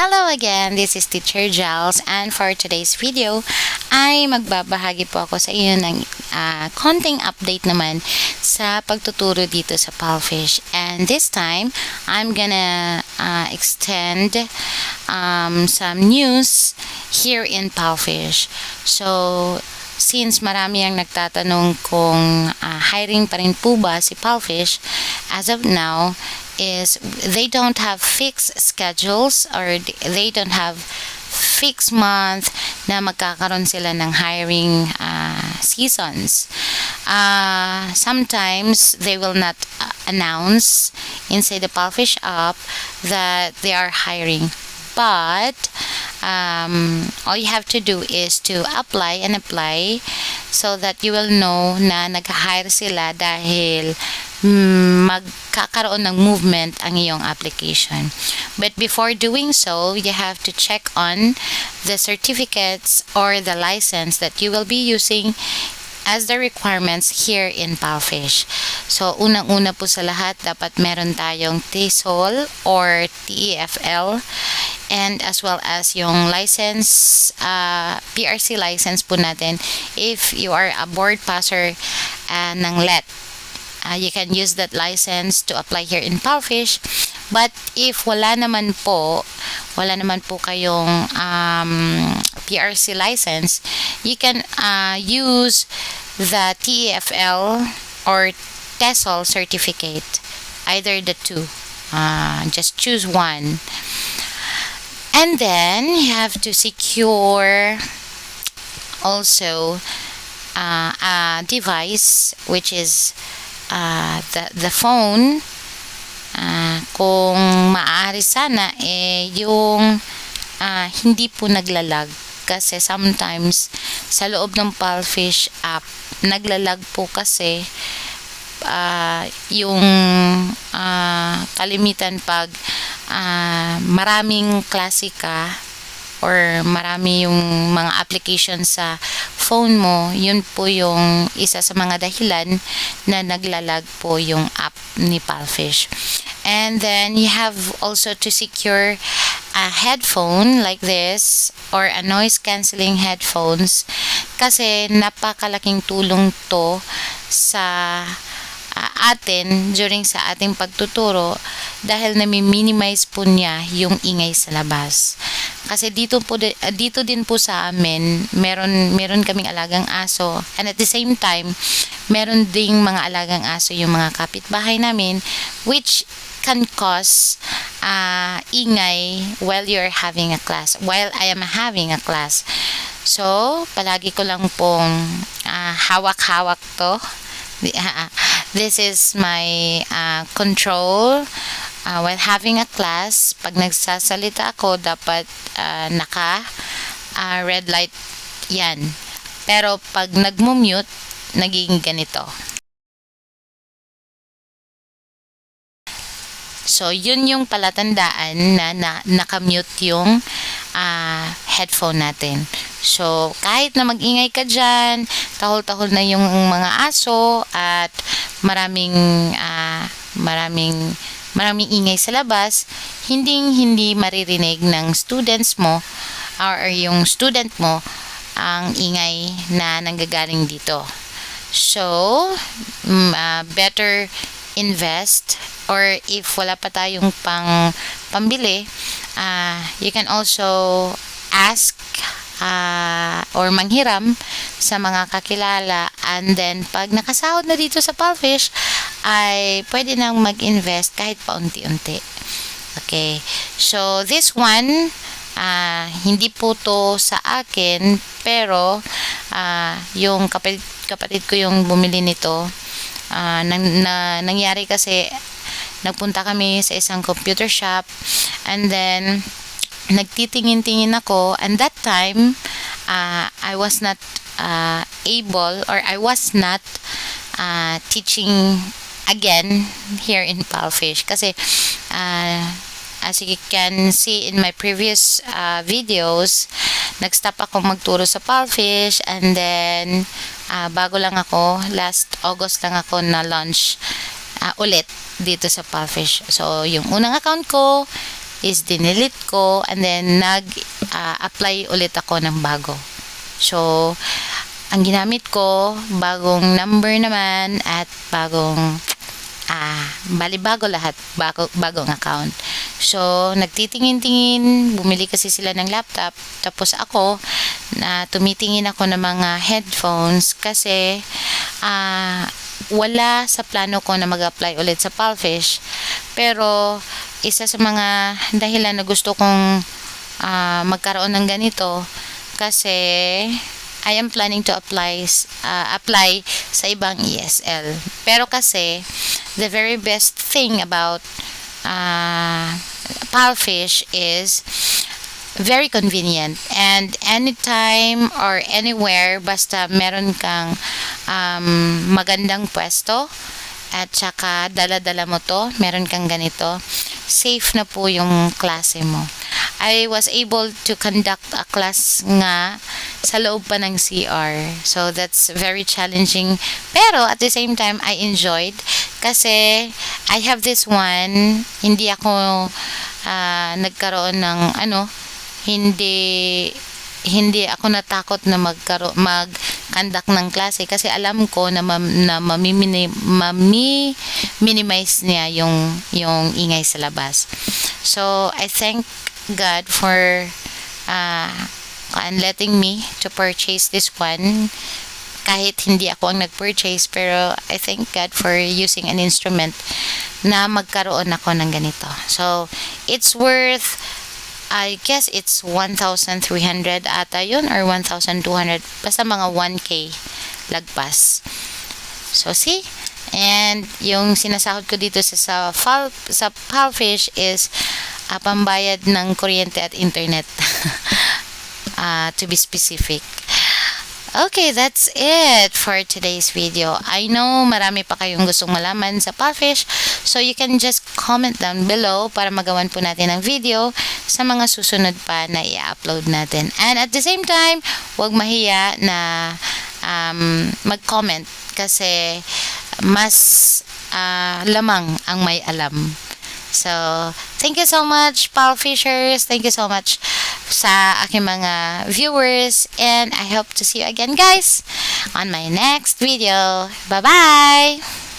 Hello again, this is Teacher Giles, and for today's video ay magbabahagi po ako sa iyo ng konting update naman sa pagtuturo dito sa Palfish. And this time, I'm gonna extend some news here in Palfish. So, since marami ang nagtatanong kung hiring pa rin po ba si Palfish, as of now, is they don't have fixed schedules or they don't have fixed month na magkakaroon sila ng hiring seasons. Sometimes they will not announce inside the Palfish app that they are hiring, but all you have to do is to apply so that you will know na nag-hire sila dahil magkakaroon ng movement ang iyong application. But before doing so, you have to check on the certificates or the license that you will be using as the requirements here in Palfish. So, unang-una po sa lahat, dapat meron tayong TESOL or TEFL, and as well as yung license, PRC license po natin. If you are a board passer ng LET, you can use that license to apply here in Palfish. But if wala naman po kayong PRC license, you can use the TEFL or TESOL certificate, either the two. Just choose one. And then you have to secure also a device, which is the phone. Kung maaari sana yung hindi po naglalag, kasi sometimes sa loob ng Palfish app naglalag po kasi yung kalimitan pag maraming klase ka or marami yung mga applications sa phone mo, yun po yung isa sa mga dahilan na naglalag po yung app ni Palfish. And then you have also to secure a headphone like this or a noise cancelling headphones, kasi napakalaking tulong to sa atin during sa ating pagtuturo dahil nami-minimize po niya yung ingay sa labas. Kasi dito din po sa amin meron kaming alagang aso, and at the same time meron ding mga alagang aso yung mga kapitbahay namin, which can cause ingay while I am having a class. So palagi ko lang pong hawak-hawak to. This is my control while having a class. Pag nagsasalita ako, dapat naka red light yan. Pero pag nagmumute, nagiging ganito. So, yun yung palatandaan na nakamute yung headphone natin. So, kahit na mag-ingay ka dyan, tahol-tahol na yung mga aso at maraming ingay sa labas, hindi maririnig ng students mo or yung student mo ang ingay na nanggagaling dito. So, better invest, or if wala pa tayong pambili, you can also ask or manghiram sa mga kakilala, and then pag nakasahod na dito sa Palfish ay pwede nang mag-invest kahit paunti-unti. Okay, so this one hindi po to sa akin, pero yung kapatid ko yung bumili nito. Nangyari kasi nagpunta kami sa isang computer shop, and then nagtitingin-tingin ako, and that time I was not able, or I was not teaching again here in Palfish, kasi as you can see in my previous videos, nag-stop ako magturo sa Palfish, and then bago lang ako, last August lang ako na launch ulit dito sa Palfish. So yung unang account ko is dinilit ko and then nag-apply ulit ako ng bago. So, ang ginamit ko, bagong number naman at bagong bago lahat, bagong account. So, nagtitingin-tingin, bumili kasi sila ng laptop, tapos ako, tumitingin ako ng mga headphones kasi wala sa plano ko na mag-apply ulit sa Palfish. Pero, isa sa mga dahilan na gusto kong magkaroon ng ganito kasi I am planning to apply sa ibang ESL. Pero kasi, the very best thing about Palfish is very convenient and anytime or anywhere basta meron kang magandang pwesto at saka dala-dala mo to, meron kang ganito, safe na po yung klase mo. I was able to conduct a class nga sa loob pa ng CR. So, that's very challenging. Pero, at the same time, I enjoyed. Kasi, I have this one, hindi ako nagkaroon ng, hindi ako natakot na mag-conduct ng klase kasi alam ko na minimize niya yung ingay sa labas. So, I thank God for letting me to purchase this one kahit hindi ako ang nag-purchase, pero I thank God for using an instrument na magkaroon ako ng ganito. So, it's worth I guess it's 1,300 ata yun or 1,200, basta mga 1K lagpas. So, see? And yung sinasahod ko dito sa Palfish is pambayad ng kuryente at internet. To be specific. Okay, that's it for today's video. I know marami pa kayong gustong malaman sa Palfish, so you can just comment down below para magawan po natin ng video sa mga susunod pa na i-upload natin. And at the same time, huwag mahiya na mag-comment kasi mas lamang ang may alam. So, thank you so much, Palfishers. Thank you so much sa aking mga viewers. And I hope to see you again, guys, on my next video. Bye-bye!